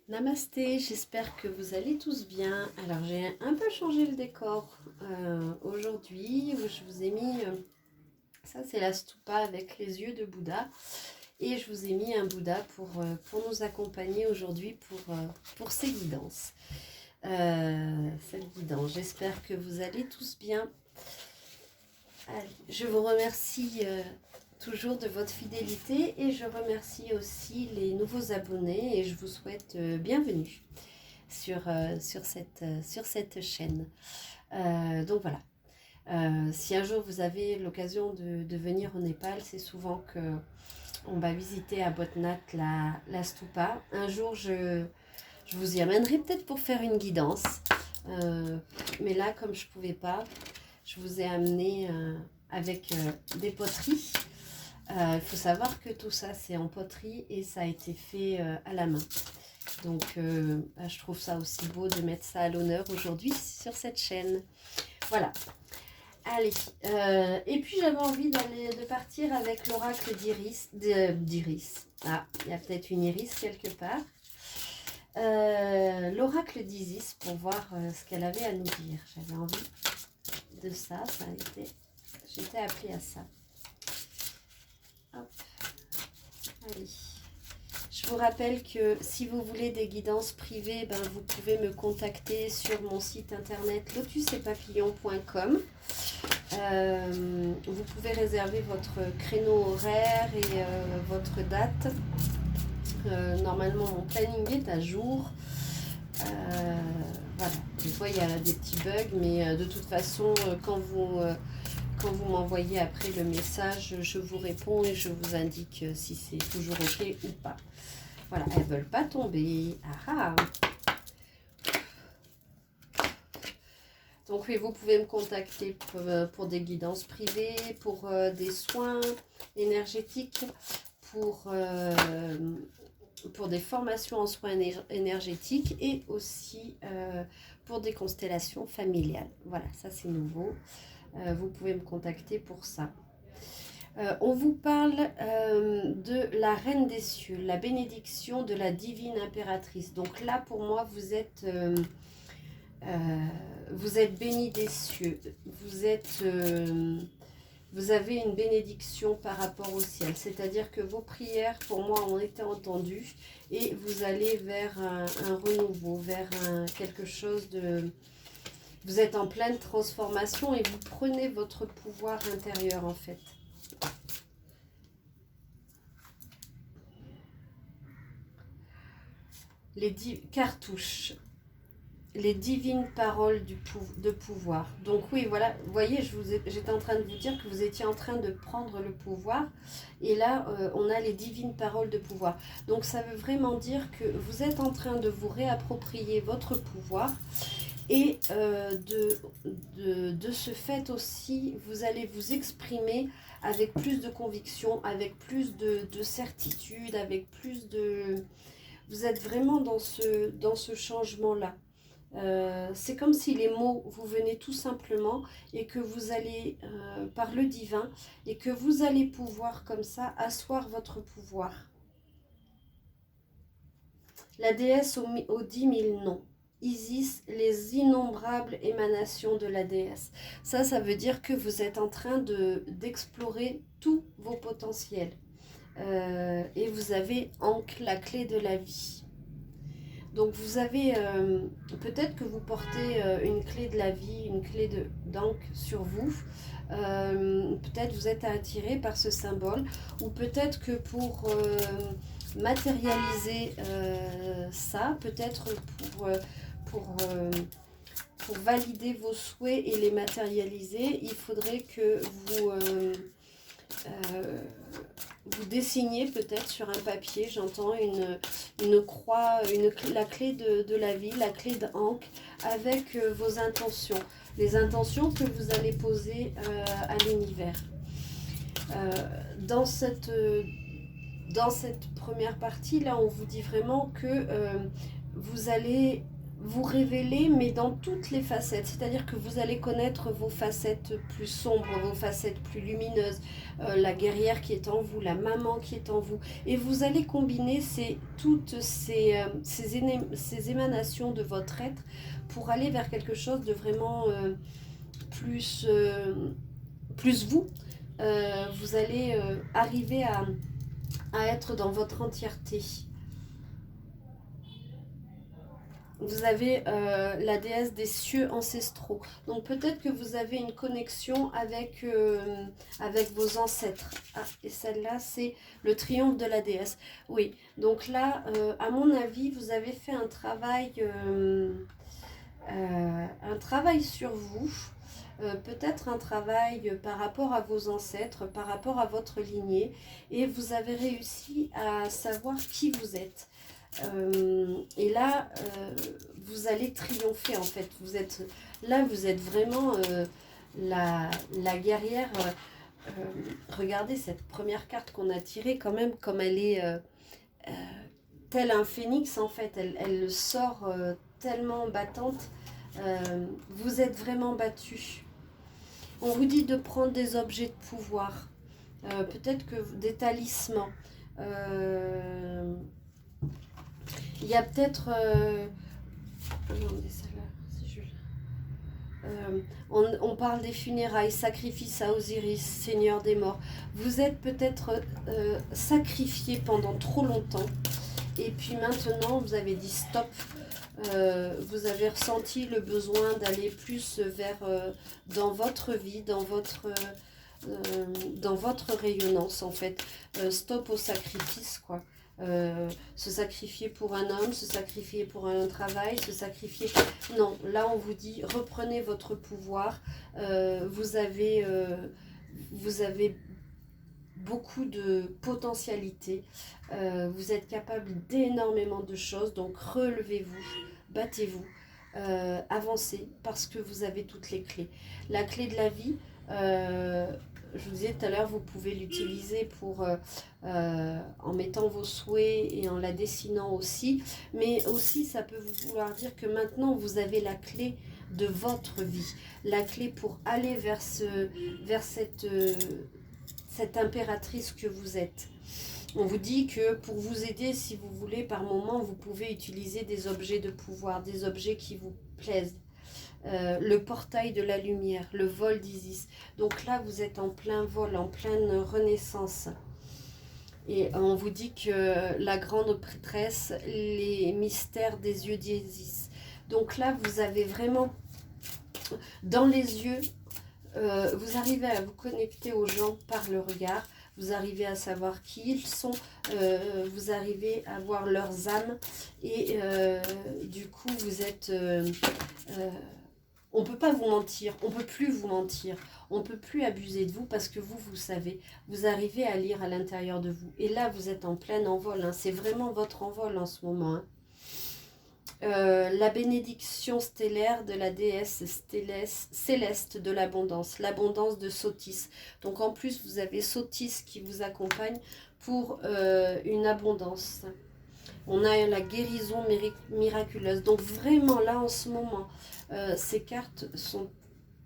Namasté, j'espère que vous allez tous bien. Alors j'ai un peu changé le décor aujourd'hui où je vous ai mis, ça c'est la stupa avec les yeux de Bouddha et je vous ai mis un Bouddha pour nous accompagner aujourd'hui pour ces guidances. Cette guidance, j'espère que vous allez tous bien. Allez, je vous remercie toujours de votre fidélité et je remercie aussi les nouveaux abonnés et je vous souhaite bienvenue sur cette chaîne. Donc voilà, si un jour vous avez l'occasion de venir au Népal, c'est souvent qu'on va visiter à Botnath la stupa. Un jour, je vous y amènerai peut-être pour faire une guidance, mais là, comme je ne pouvais pas, je vous ai amené avec des poteries. Il faut savoir que tout ça, c'est en poterie et ça a été fait à la main. Donc, je trouve ça aussi beau de mettre ça à l'honneur aujourd'hui sur cette chaîne. Voilà. Allez. Et puis, j'avais envie de partir avec l'oracle d'Iris. Ah, il y a peut-être une iris quelque part. L'oracle d'Isis pour voir ce qu'elle avait à nous dire. J'avais envie de ça. J'étais appelée à ça. Hop. Allez. Je vous rappelle que si vous voulez des guidances privées, vous pouvez me contacter sur mon site internet lotusetpapillons.com. Vous pouvez réserver votre créneau horaire et votre date. Normalement, mon planning est à jour. Voilà. Des fois, il y a des petits bugs, mais de toute façon, quand vous m'envoyez après le message, je vous réponds et je vous indique si c'est toujours OK ou pas. Voilà, elles ne veulent pas tomber. Ah ah. Donc oui, vous pouvez me contacter pour des guidances privées, pour des soins énergétiques, pour des formations en soins énergétiques et aussi pour des constellations familiales. Voilà, ça c'est nouveau. Vous pouvez me contacter pour ça. On vous parle de la Reine des Cieux, la bénédiction de la divine impératrice. Donc là, pour moi, vous êtes bénie des cieux. Vous avez une bénédiction par rapport au ciel. C'est-à-dire que vos prières, pour moi, ont été entendues et vous allez vers un renouveau, vers quelque chose de... Vous êtes en pleine transformation et vous prenez votre pouvoir intérieur, en fait. Les cartouches, les divines paroles de pouvoir. Donc oui, voilà, vous voyez, j'étais en train de vous dire que vous étiez en train de prendre le pouvoir. Et là, on a les divines paroles de pouvoir. Donc ça veut vraiment dire que vous êtes en train de vous réapproprier votre pouvoir. Et de ce fait aussi, vous allez vous exprimer avec plus de conviction, avec plus de certitude, avec plus de... Vous êtes vraiment dans ce changement-là. C'est comme si les mots vous venaient tout simplement et que vous allez, par le divin, et que vous allez pouvoir comme ça asseoir votre pouvoir. La déesse aux 10 000 noms. Isis, les innombrables émanations de la déesse. Ça veut dire que vous êtes en train d'explorer tous vos potentiels. Et vous avez Ankh, la clé de la vie. Donc vous avez, peut-être que vous portez une clé de la vie, une clé d'Ankh sur vous. Peut-être vous êtes attiré par ce symbole. Ou peut-être que pour matérialiser ça, peut-être pour valider vos souhaits et les matérialiser, il faudrait que vous dessiniez peut-être sur un papier, j'entends une croix, la clé de la vie, la clé d'Ankh, avec vos intentions, les intentions que vous allez poser à l'univers. Dans cette première partie, là, on vous dit vraiment que vous allez vous révéler, mais dans toutes les facettes. C'est-à-dire que vous allez connaître vos facettes plus sombres, vos facettes plus lumineuses, la guerrière qui est en vous, la maman qui est en vous. Et vous allez combiner toutes ces émanations de votre être pour aller vers quelque chose de vraiment plus, plus vous. Vous allez arriver à être dans votre entièreté. Vous avez la déesse des cieux ancestraux. Donc peut-être que vous avez une connexion avec vos ancêtres. Ah, et celle-là, c'est le triomphe de la déesse. Oui, donc là, à mon avis, vous avez fait un travail sur vous. Peut-être un travail par rapport à vos ancêtres, par rapport à votre lignée. Et vous avez réussi à savoir qui vous êtes. Et là, vous allez triompher en fait. Vous êtes vraiment la guerrière. Regardez cette première carte qu'on a tirée quand même, comme elle est telle un phénix en fait. Elle sort tellement battante. Vous êtes vraiment battu. On vous dit de prendre des objets de pouvoir. Peut-être que des talismans. Il y a peut-être... on parle des funérailles, sacrifice à Osiris, Seigneur des morts. Vous êtes peut-être sacrifié pendant trop longtemps. Et puis maintenant, vous avez dit stop. Vous avez ressenti le besoin d'aller plus vers dans votre vie, dans votre rayonnance en fait. Stop au sacrifice quoi. Se sacrifier pour un homme, se sacrifier pour un travail, se sacrifier... Non, là on vous dit reprenez votre pouvoir. Vous avez beaucoup de potentialité. Vous êtes capable d'énormément de choses, donc relevez-vous, battez-vous, avancez parce que vous avez toutes les clés. La clé de la vie, je vous disais tout à l'heure, vous pouvez l'utiliser pour en mettant vos souhaits et en la dessinant aussi, mais aussi ça peut vouloir dire que maintenant vous avez la clé de votre vie, la clé pour aller vers cette impératrice que vous êtes. On vous dit que pour vous aider, si vous voulez, par moment, vous pouvez utiliser des objets de pouvoir, des objets qui vous plaisent. Le portail de la lumière, le vol d'Isis. Donc là, vous êtes en plein vol, en pleine renaissance. Et on vous dit que la grande prêtresse, les mystères des yeux d'Isis. Donc là, vous avez vraiment, dans les yeux, vous arrivez à vous connecter aux gens par le regard. Vous arrivez à savoir qui ils sont, vous arrivez à voir leurs âmes et du coup vous êtes... on ne peut pas vous mentir, on ne peut plus vous mentir, on ne peut plus abuser de vous parce que vous savez, vous arrivez à lire à l'intérieur de vous. Et là vous êtes en plein envol, hein, c'est vraiment votre envol en ce moment. Hein. La bénédiction stellaire de la déesse céleste de l'abondance de Sotis. Donc en plus vous avez Sotis qui vous accompagne pour une abondance. On a la guérison miraculeuse. Donc vraiment là en ce moment, ces cartes sont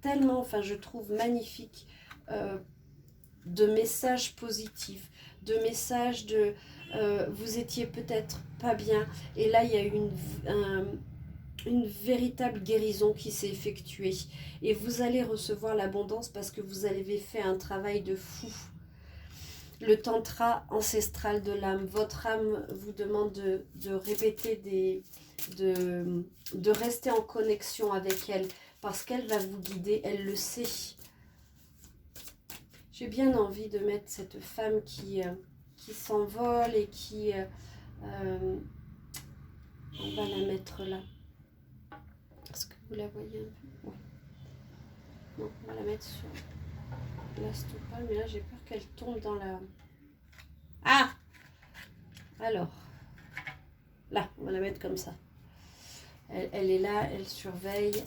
tellement, enfin je trouve magnifiques, de messages positifs, de messages de... vous étiez peut-être pas bien et là il y a eu une véritable guérison qui s'est effectuée et vous allez recevoir l'abondance parce que vous avez fait un travail de fou. Le tantra ancestral de l'âme, votre âme vous demande de répéter de rester en connexion avec elle parce qu'elle va vous guider, elle le sait. J'ai bien envie de mettre cette femme qui s'envole et qui... on va la mettre là. Est-ce que vous la voyez un peu? Ouais. Non, on va la mettre sur la stupa, mais là j'ai peur qu'elle tombe dans la... Ah! Alors, là, on va la mettre comme ça. Elle est là, elle surveille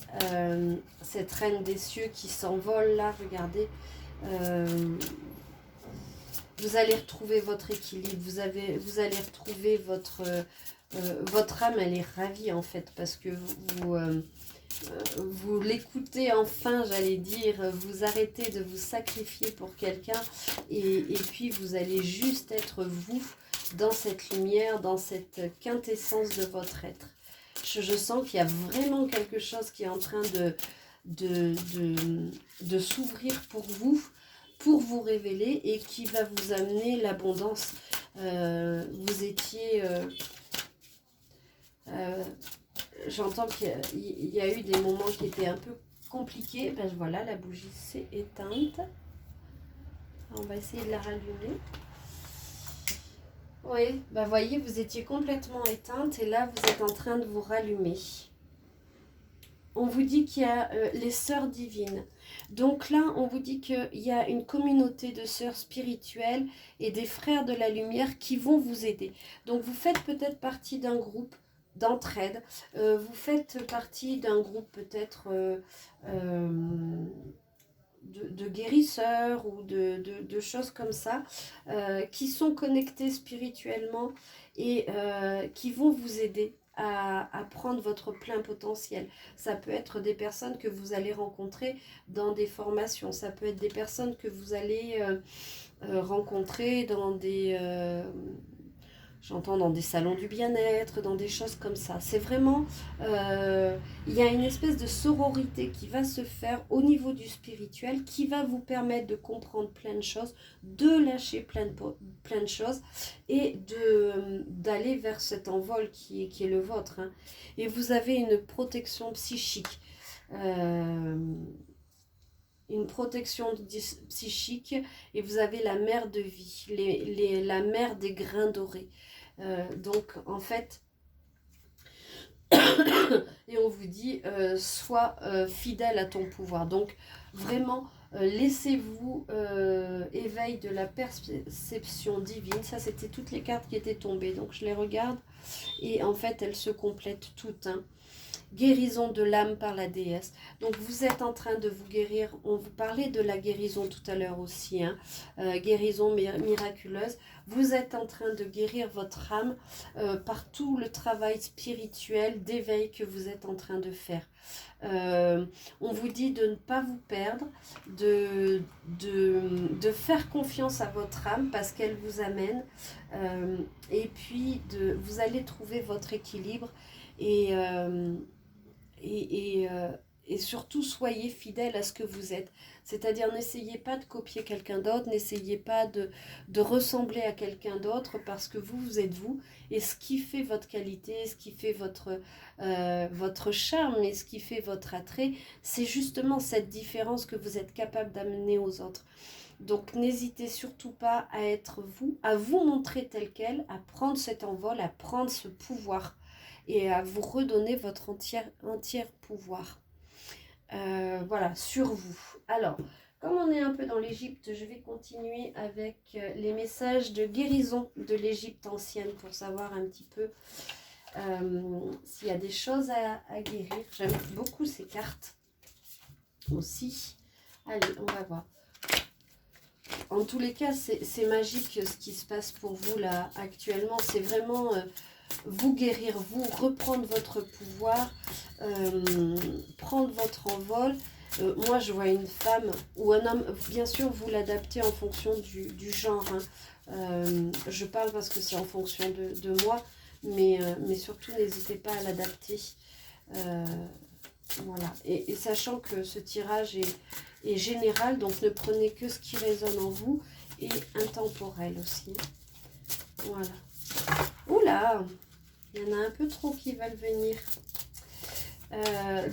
cette reine des cieux qui s'envole là, regardez. vous allez retrouver votre équilibre, vous allez retrouver votre âme, elle est ravie en fait, parce que vous l'écoutez enfin, j'allais dire, vous arrêtez de vous sacrifier pour quelqu'un, et puis vous allez juste être vous, dans cette lumière, dans cette quintessence de votre être. Je sens qu'il y a vraiment quelque chose qui est en train de s'ouvrir pour vous révéler, et qui va vous amener l'abondance. Vous étiez... j'entends qu'il y a eu des moments qui étaient un peu compliqués. Ben voilà, la bougie s'est éteinte. On va essayer de la rallumer. Oui, ben voyez, vous étiez complètement éteinte, et là, vous êtes en train de vous rallumer. On vous dit qu'il y a les sœurs divines. Donc là, on vous dit qu'il y a une communauté de sœurs spirituelles et des frères de la lumière qui vont vous aider. Donc vous faites peut-être partie d'un groupe d'entraide. Vous faites partie d'un groupe peut-être de guérisseurs ou de choses comme ça, qui sont connectés spirituellement, et qui vont vous aider à prendre votre plein potentiel. Ça peut être des personnes que vous allez rencontrer dans des formations, ça peut être des personnes que vous allez rencontrer dans des... j'entends dans des salons du bien-être, dans des choses comme ça. C'est vraiment... il y a une espèce de sororité qui va se faire au niveau du spirituel, qui va vous permettre de comprendre plein de choses, de lâcher plein de choses, et d'aller vers cet envol qui est le vôtre. Hein. Et vous avez une protection psychique. Une protection psychique, et vous avez la mer de vie, la mer des grains dorés. Donc en fait, et on vous dit, sois fidèle à ton pouvoir. Donc vraiment, laissez-vous éveil de la perception divine. Ça, c'était toutes les cartes qui étaient tombées. Donc je les regarde, et en fait, elles se complètent toutes. Hein. Guérison de l'âme par la déesse. Donc vous êtes en train de vous guérir. On vous parlait de la guérison tout à l'heure aussi. Hein. Guérison miraculeuse. Vous êtes en train de guérir votre âme par tout le travail spirituel d'éveil que vous êtes en train de faire. On vous dit de ne pas vous perdre, de faire confiance à votre âme parce qu'elle vous amène. Et puis vous allez trouver votre équilibre, et surtout soyez fidèle à ce que vous êtes. C'est-à-dire, n'essayez pas de copier quelqu'un d'autre, n'essayez pas de ressembler à quelqu'un d'autre, parce que vous êtes vous, et ce qui fait votre qualité, ce qui fait votre charme, et ce qui fait votre attrait, c'est justement cette différence que vous êtes capable d'amener aux autres. Donc n'hésitez surtout pas à être vous, à vous montrer tel quel, à prendre cet envol, à prendre ce pouvoir, et à vous redonner votre entier pouvoir. Voilà, sur vous. Alors, comme on est un peu dans l'Égypte, je vais continuer avec les messages de guérison de l'Égypte ancienne, pour savoir un petit peu s'il y a des choses à guérir. J'aime beaucoup ces cartes aussi. Allez, on va voir. En tous les cas, c'est magique ce qui se passe pour vous là actuellement. C'est vraiment... vous guérir, vous reprendre votre pouvoir, prendre votre envol. Moi, je vois une femme ou un homme, bien sûr, vous l'adaptez en fonction du genre. Hein. Je parle parce que c'est en fonction de moi, mais surtout, n'hésitez pas à l'adapter. Voilà. Et sachant que ce tirage est général, donc ne prenez que ce qui résonne en vous, et intemporel aussi. Voilà. Oula! Il y en a un peu trop qui veulent venir.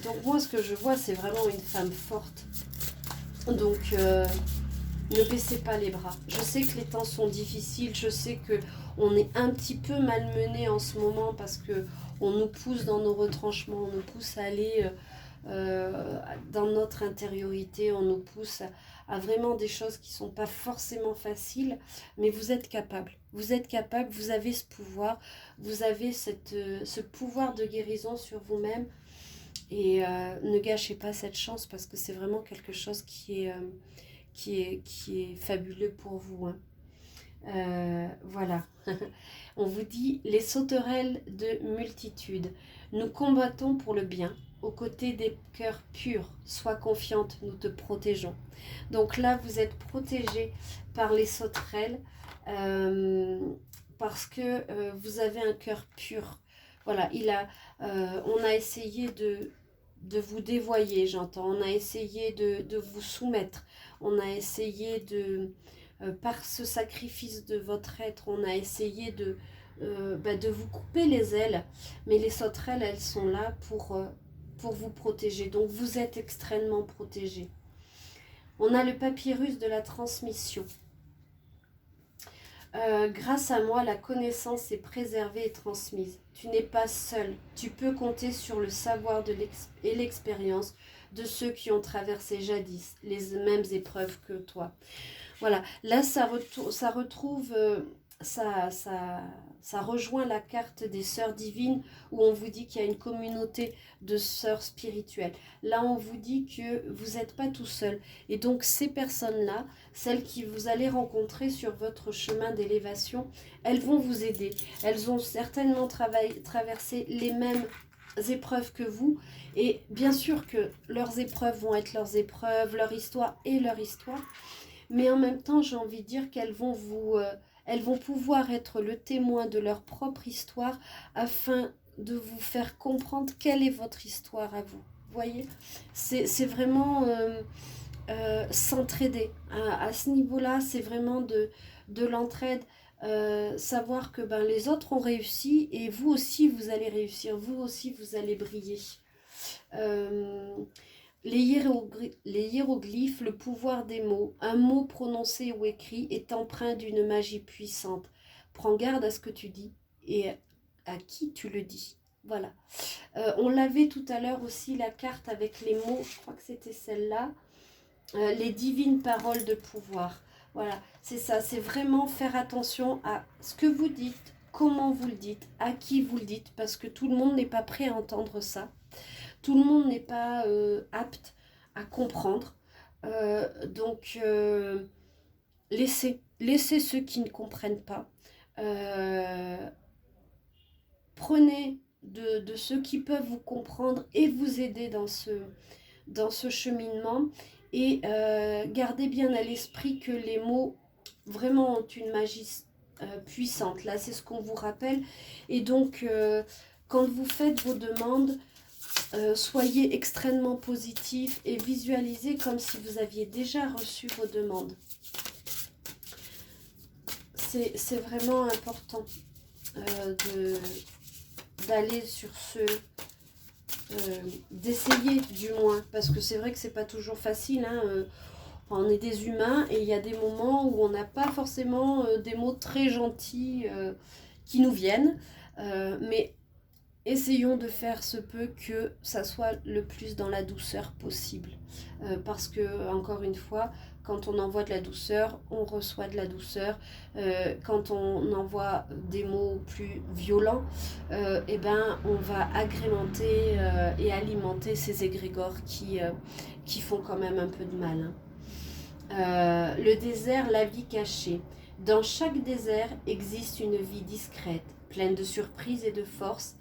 Donc moi, ce que je vois, c'est vraiment une femme forte. Donc, ne baissez pas les bras. Je sais que les temps sont difficiles. Je sais qu'on est un petit peu malmené en ce moment, parce qu'on nous pousse dans nos retranchements. On nous pousse à aller dans notre intériorité. On nous pousse à vraiment des choses qui ne sont pas forcément faciles. Mais vous êtes capable. Vous êtes capable. Vous avez ce pouvoir. Vous avez ce pouvoir de guérison sur vous-même. Et ne gâchez pas cette chance, parce que c'est vraiment quelque chose qui est fabuleux pour vous. Hein. Voilà. On vous dit les sauterelles de multitude. Nous combattons pour le bien, aux côtés des cœurs purs. Sois confiante, nous te protégeons. Donc là, vous êtes protégés par les sauterelles parce que vous avez un cœur pur. Voilà, on a essayé de vous dévoyer, j'entends. On a essayé de vous soumettre. On a essayé par ce sacrifice de votre être, on a essayé de vous couper les ailes. Mais les sauterelles, elles sont là pour vous protéger. Donc vous êtes extrêmement protégés. On a le papyrus de la transmission. Grâce à moi, la connaissance est préservée et transmise. Tu n'es pas seul. Tu peux compter sur le savoir et l'expérience de ceux qui ont traversé jadis les mêmes épreuves que toi. Voilà, là ça retrouve, ça rejoint la carte des sœurs divines où on vous dit qu'il y a une communauté de sœurs spirituelles. Là on vous dit que vous n'êtes pas tout seul. Et donc ces personnes-là, celles que vous allez rencontrer sur votre chemin d'élévation, elles vont vous aider. Elles ont certainement traversé les mêmes épreuves que vous. Et bien sûr que leurs épreuves vont être leurs épreuves, leur histoire est leur histoire. Mais en même temps, j'ai envie de dire qu'elles elles vont pouvoir être le témoin de leur propre histoire afin de vous faire comprendre quelle est votre histoire à vous. Vous voyez, c'est vraiment s'entraider. À ce niveau-là, c'est vraiment de l'entraide. Savoir que les autres ont réussi et vous aussi, vous allez réussir. Vous aussi, vous allez briller. Les hiéroglyphes, le pouvoir des mots, un mot prononcé ou écrit est empreint d'une magie puissante. Prends garde à ce que tu dis et à qui tu le dis. Voilà. On l'avait tout à l'heure aussi, la carte avec les mots, je crois que c'était celle-là, les divines paroles de pouvoir. Voilà, c'est ça, c'est vraiment faire attention à ce que vous dites, comment vous le dites, à qui vous le dites, parce que tout le monde n'est pas prêt à entendre ça. Tout le monde n'est pas apte à comprendre. Donc, laissez ceux qui ne comprennent pas. Prenez de ceux qui peuvent vous comprendre et vous aider dans ce cheminement. Et gardez bien à l'esprit que les mots vraiment ont une magie puissante. Là, c'est ce qu'on vous rappelle. Et donc, quand vous faites vos demandes, soyez extrêmement positif et visualisez comme si vous aviez déjà reçu vos demandes. C'est vraiment important d'aller sur d'essayer du moins, parce que c'est vrai que c'est pas toujours facile, hein, on est des humains et il y a des moments où on n'a pas forcément des mots très gentils qui nous viennent, mais essayons de faire ce peu que ça soit le plus dans la douceur possible. Parce que, encore une fois, quand on envoie de la douceur, on reçoit de la douceur. Quand on envoie des mots plus violents, on va agrémenter et alimenter ces égrégores qui font quand même un peu de mal. Le désert, la vie cachée. Dans chaque désert existe une vie discrète, pleine de surprises et de force.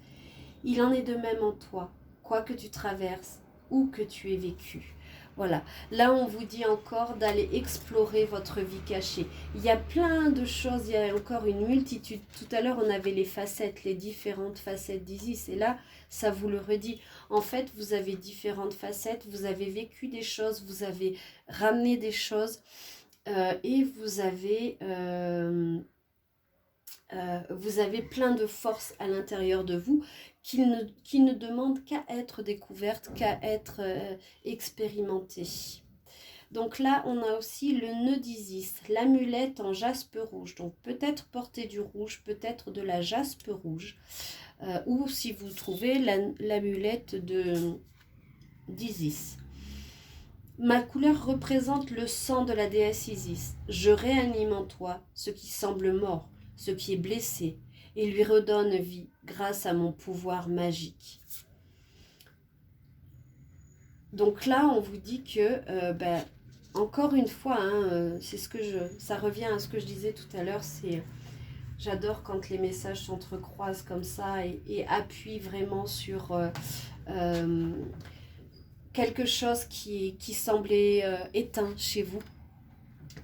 Il en est de même en toi, quoi que tu traverses, ou que tu aies vécu. Voilà, là on vous dit encore d'aller explorer votre vie cachée. Il y a plein de choses, il y a encore une multitude. Tout à l'heure on avait les facettes, les différentes facettes d'Isis. Et là, ça vous le redit. En fait, vous avez différentes facettes, vous avez vécu des choses, vous avez ramené des choses et vous avez plein de force à l'intérieur de vous qui ne demandent qu'à être découvertes, qu'à être expérimentées. Donc là, on a aussi le nœud d'Isis, l'amulette en jaspe rouge. Donc peut-être porter du rouge, peut-être de la jaspe rouge. Ou si vous trouvez l'amulette d'Isis. Ma couleur représente le sang de la déesse Isis. Je réanime en toi ce qui semble mort, ce qui est blessé, et lui redonne vie grâce à mon pouvoir magique. Donc là, on vous dit que encore une fois, hein, ça revient à ce que je disais tout à l'heure, j'adore quand les messages s'entrecroisent comme ça et appuient vraiment sur quelque chose qui semblait éteint chez vous,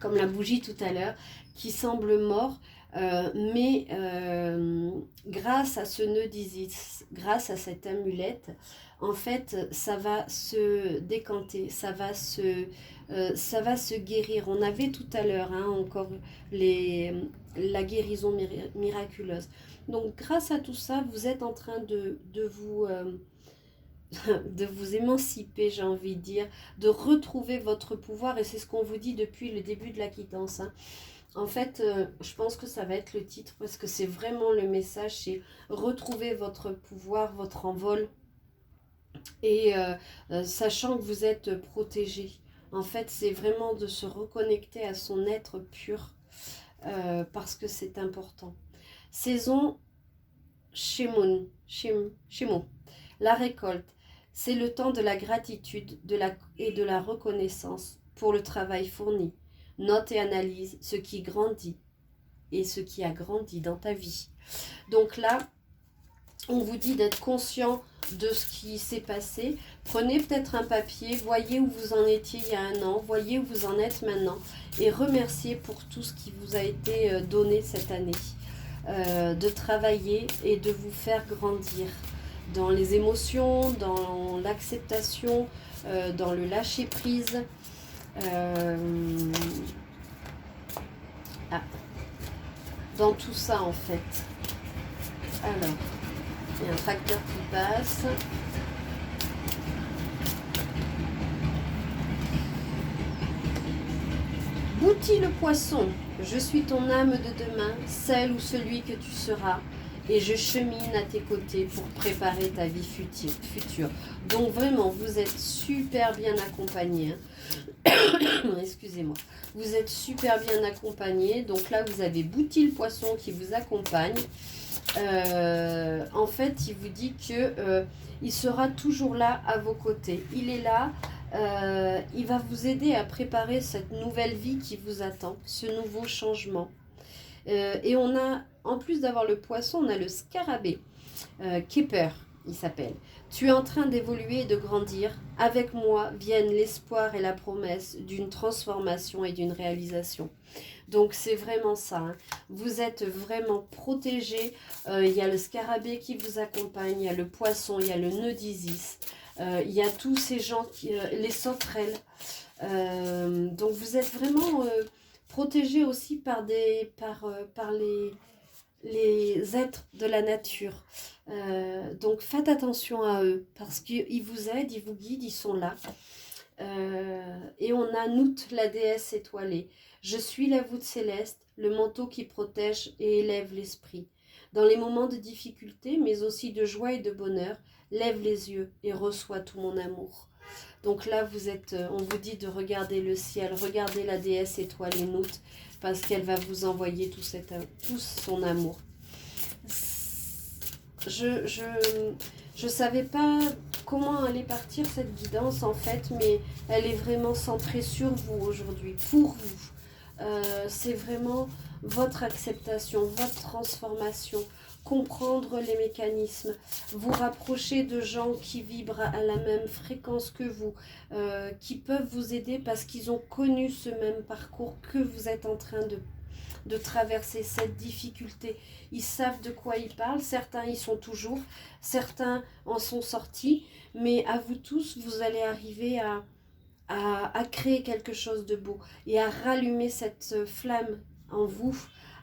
comme la bougie tout à l'heure, qui semble mort, mais grâce à ce nœud d'Isis, grâce à cette amulette, en fait, ça va se décanter, ça va se guérir. On avait tout à l'heure encore la guérison miraculeuse. Donc, grâce à tout ça, vous êtes en train de vous émanciper, j'ai envie de dire, de retrouver votre pouvoir, et c'est ce qu'on vous dit depuis le début de la quittance. En fait, je pense que ça va être le titre, parce que c'est vraiment le message, c'est retrouver votre pouvoir, votre envol, et sachant que vous êtes protégé. En fait, c'est vraiment de se reconnecter à son être pur, parce que c'est important. Saison Shemon, la récolte. C'est le temps de la gratitude et de la reconnaissance pour le travail fourni. Note et analyse ce qui grandit et ce qui a grandi dans ta vie. Donc là, on vous dit d'être conscient de ce qui s'est passé. Prenez peut-être un papier, voyez où vous en étiez il y a un an, voyez où vous en êtes maintenant et remerciez pour tout ce qui vous a été donné cette année. De travailler et de vous faire grandir dans les émotions, dans l'acceptation, dans le lâcher-prise. Dans tout ça en fait. Alors, il y a un tracteur qui passe. Bouti le poisson, je suis ton âme de demain, celle ou celui que tu seras, et je chemine à tes côtés pour préparer ta vie future. Donc vraiment, vous êtes super bien accompagné. Excusez-moi. Vous êtes super bien accompagné. Donc là, vous avez Bouti le poisson qui vous accompagne. En fait, il vous dit que il sera toujours là à vos côtés. Il est là. Il va vous aider à préparer cette nouvelle vie qui vous attend, ce nouveau changement. Et on a, en plus d'avoir le poisson, on a le scarabée. Keeper, il s'appelle. Tu es en train d'évoluer et de grandir. Avec moi viennent l'espoir et la promesse d'une transformation et d'une réalisation. Donc c'est vraiment ça. Hein. Vous êtes vraiment protégé. Il y a le scarabée qui vous accompagne, il y a le poisson, il y a le nœud d'Isis. Il y a tous ces gens, les sauterelles. Donc vous êtes vraiment protégé aussi par les êtres de la nature. Donc faites attention à eux parce qu'ils vous aident, ils vous guident, ils sont là. Et on a Nout, la déesse étoilée. Je suis la voûte céleste, le manteau qui protège et élève l'esprit. Dans les moments de difficulté, mais aussi de joie et de bonheur, lève les yeux et reçois tout mon amour. Donc là, on vous dit de regarder le ciel, regardez la déesse étoilée Nout, parce qu'elle va vous envoyer tout son amour. Je savais pas comment allait partir cette guidance en fait, mais elle est vraiment centrée sur vous aujourd'hui, pour vous. C'est vraiment votre acceptation, votre transformation, comprendre les mécanismes, vous rapprocher de gens qui vibrent à la même fréquence que vous, qui peuvent vous aider parce qu'ils ont connu ce même parcours que vous êtes en train de traverser cette difficulté. Ils savent de quoi ils parlent, certains y sont toujours, certains en sont sortis, mais à vous tous, vous allez arriver à créer quelque chose de beau et à rallumer cette flamme en vous,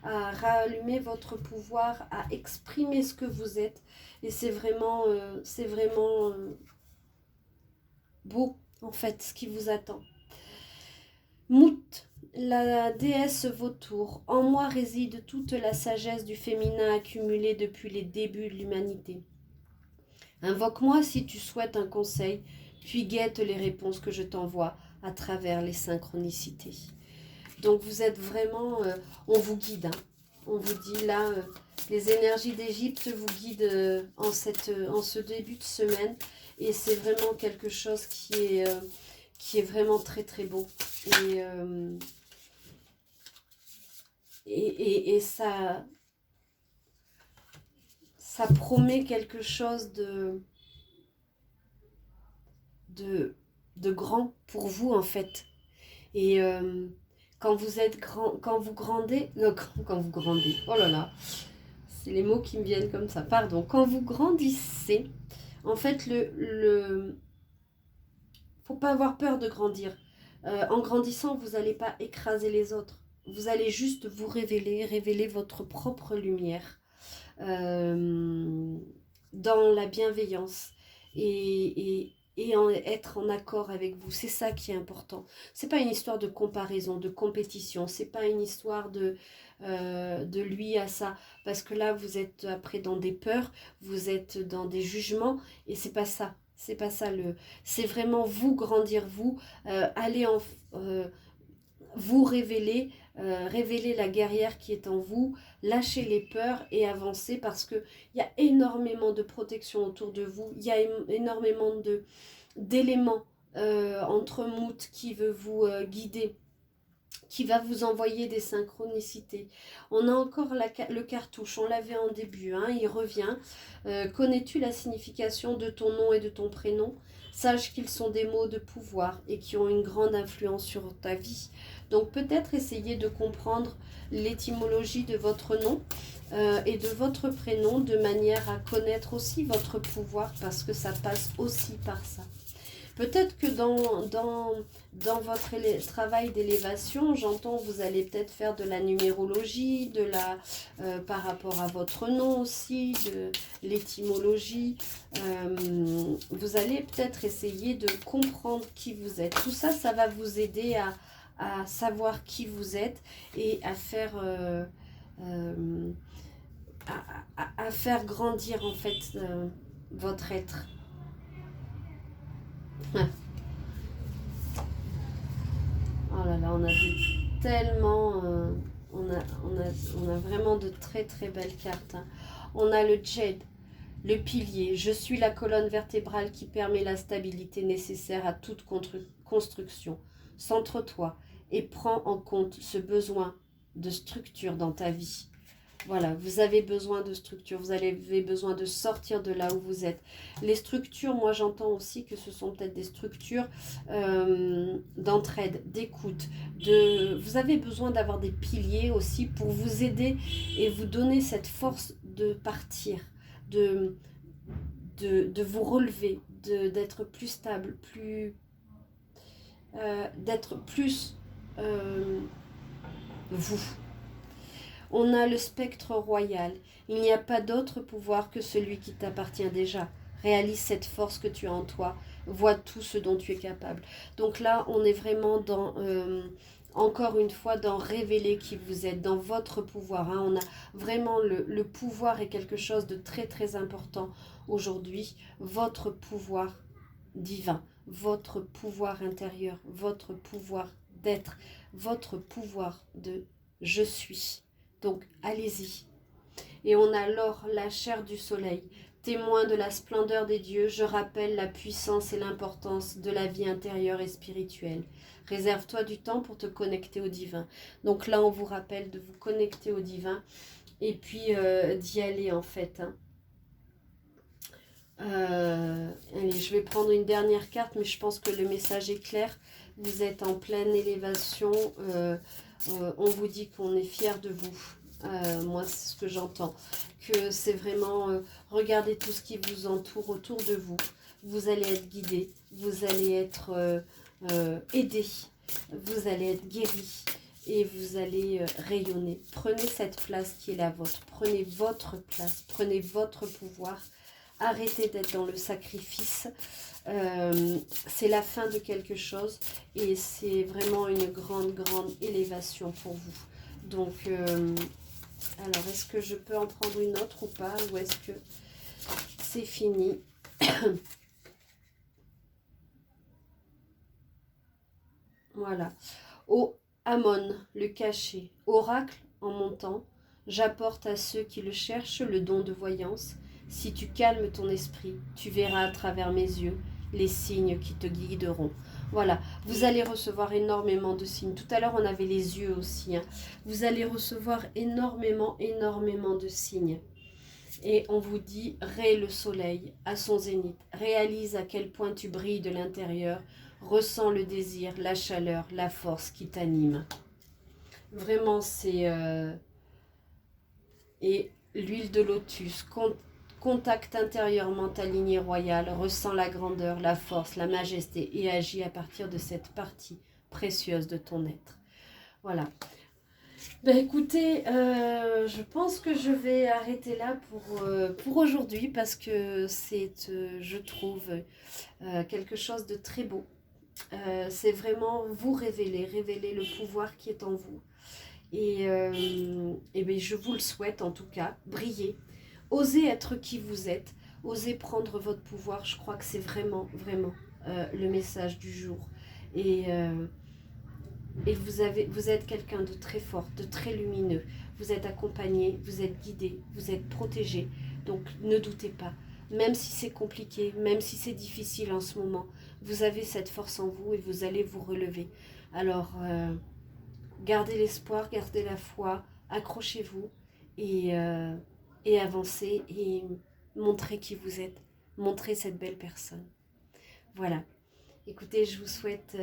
à rallumer votre pouvoir, à exprimer ce que vous êtes. Et c'est vraiment beau, en fait, ce qui vous attend. Mout, la déesse vautour, en moi réside toute la sagesse du féminin accumulée depuis les débuts de l'humanité. Invoque-moi si tu souhaites un conseil, puis guette les réponses que je t'envoie à travers les synchronicités. Donc vous êtes vraiment, on vous guide, hein. On vous dit là, les énergies d'Égypte vous guident en ce début de semaine, et c'est vraiment quelque chose qui qui est vraiment très très beau. Et ça promet quelque chose de grand pour vous en fait. Et quand vous êtes grand, quand vous grandez, quand vous grandez, oh là là, c'est les mots qui me viennent comme ça, pardon, quand vous grandissez, en fait, faut pas avoir peur de grandir. En grandissant, vous n'allez pas écraser les autres. Vous allez juste vous révéler votre propre lumière dans la bienveillance et être en accord avec vous. C'est ça qui est important. C'est pas une histoire de comparaison, de compétition. C'est pas une histoire de lui à ça. Parce que là, vous êtes après dans des peurs, vous êtes dans des jugements et c'est pas ça. C'est pas ça c'est vraiment vous grandir, vous aller vous révéler la guerrière qui est en vous, lâcher les peurs et avancer parce que il y a énormément de protection autour de vous, il y a énormément d'éléments entre moutes qui veut vous guider, qui va vous envoyer des synchronicités. On a encore le cartouche, on l'avait en début, hein, il revient. Connais-tu la signification de ton nom et de ton prénom? Sache qu'ils sont des mots de pouvoir et qui ont une grande influence sur ta vie. Donc peut-être essayer de comprendre l'étymologie de votre nom et de votre prénom de manière à connaître aussi votre pouvoir parce que ça passe aussi par ça. Peut-être que dans votre travail d'élévation, j'entends, vous allez peut-être faire de la numérologie, par rapport à votre nom aussi, de l'étymologie. Vous allez peut-être essayer de comprendre qui vous êtes. Tout ça, ça va vous aider à savoir qui vous êtes et à faire... à faire grandir en fait votre être. Oh là là, on a vu tellement, on a vraiment de très très belles cartes. Hein. On a le Jade, le pilier. Je suis la colonne vertébrale qui permet la stabilité nécessaire à toute construction. Centre-toi et prends en compte ce besoin de structure dans ta vie. Voilà, vous avez besoin de structure, vous avez besoin de sortir de là où vous êtes. Les structures, moi j'entends aussi que ce sont peut-être des structures d'entraide, d'écoute. Vous avez besoin d'avoir des piliers aussi pour vous aider et vous donner cette force de partir, de vous relever, d'être plus stable, d'être plus vous. On a le spectre royal. Il n'y a pas d'autre pouvoir que celui qui t'appartient déjà. Réalise cette force que tu as en toi. Vois tout ce dont tu es capable. Donc là, on est vraiment dans, encore une fois, dans révéler qui vous êtes, dans votre pouvoir. Hein. On a vraiment le pouvoir est quelque chose de très très important aujourd'hui. Votre pouvoir divin, votre pouvoir intérieur, votre pouvoir d'être, votre pouvoir de je suis. Donc, allez-y. Et on a l'or, la chair du soleil. Témoin de la splendeur des dieux, je rappelle la puissance et l'importance de la vie intérieure et spirituelle. Réserve-toi du temps pour te connecter au divin. Donc là, on vous rappelle de vous connecter au divin et puis d'y aller en fait. Hein. Allez, je vais prendre une dernière carte, mais je pense que le message est clair. Vous êtes en pleine élévation. On vous dit qu'on est fiers de vous. Moi, c'est ce que j'entends. Que c'est vraiment... regardez tout ce qui vous entoure autour de vous. Vous allez être guidé. Vous allez être aidé. Vous allez être guéri. Et vous allez rayonner. Prenez cette place qui est la vôtre. Prenez votre place. Prenez votre pouvoir. Arrêtez d'être dans le sacrifice. C'est la fin de quelque chose et c'est vraiment une grande élévation pour vous. Donc, alors, est-ce que je peux en prendre une autre ou pas? Ou est-ce que c'est fini? Voilà. Ô Amon, le caché, oracle en montant, j'apporte à ceux qui le cherchent le don de voyance. Si tu calmes ton esprit, tu verras à travers mes yeux les signes qui te guideront. Voilà, vous allez recevoir énormément de signes. Tout à l'heure, on avait les yeux aussi. Hein. Vous allez recevoir énormément de signes. Et on vous dit, Ré le soleil à son zénith. Réalise à quel point tu brilles de l'intérieur. Ressens le désir, la chaleur, la force qui t'anime. Vraiment, c'est... Et l'huile de lotus, contacte intérieurement ta lignée royale, ressens la grandeur, la force, la majesté et agis à partir de cette partie précieuse de ton être. Voilà. Ben écoutez, je pense que je vais arrêter là pour aujourd'hui parce que c'est, je trouve, quelque chose de très beau. C'est vraiment vous révéler le pouvoir qui est en vous. Et bien, je vous le souhaite en tout cas, brillez, osez être qui vous êtes, osez prendre votre pouvoir, je crois que c'est vraiment le message du jour. Et vous êtes quelqu'un de très fort, de très lumineux, vous êtes accompagné, vous êtes guidé, vous êtes protégé, donc ne doutez pas, même si c'est compliqué, même si c'est difficile en ce moment, vous avez cette force en vous et vous allez vous relever. Alors... gardez l'espoir, gardez la foi, accrochez-vous et avancez et montrez qui vous êtes, montrez cette belle personne. Voilà, écoutez, je vous souhaite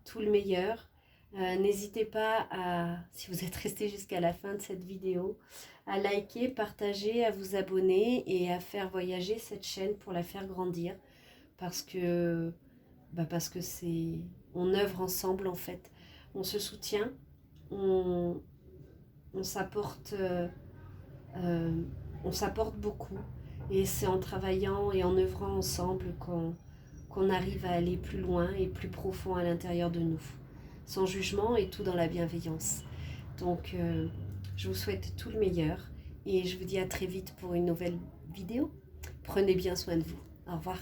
tout le meilleur. N'hésitez pas à, si vous êtes resté jusqu'à la fin de cette vidéo, à liker, partager, à vous abonner et à faire voyager cette chaîne pour la faire grandir parce que c'est, on œuvre ensemble en fait, on se soutient. On s'apporte beaucoup et c'est en travaillant et en œuvrant ensemble qu'on arrive à aller plus loin et plus profond à l'intérieur de nous, sans jugement et tout dans la bienveillance. Donc je vous souhaite tout le meilleur et je vous dis à très vite pour une nouvelle vidéo. Prenez bien soin de vous. Au revoir.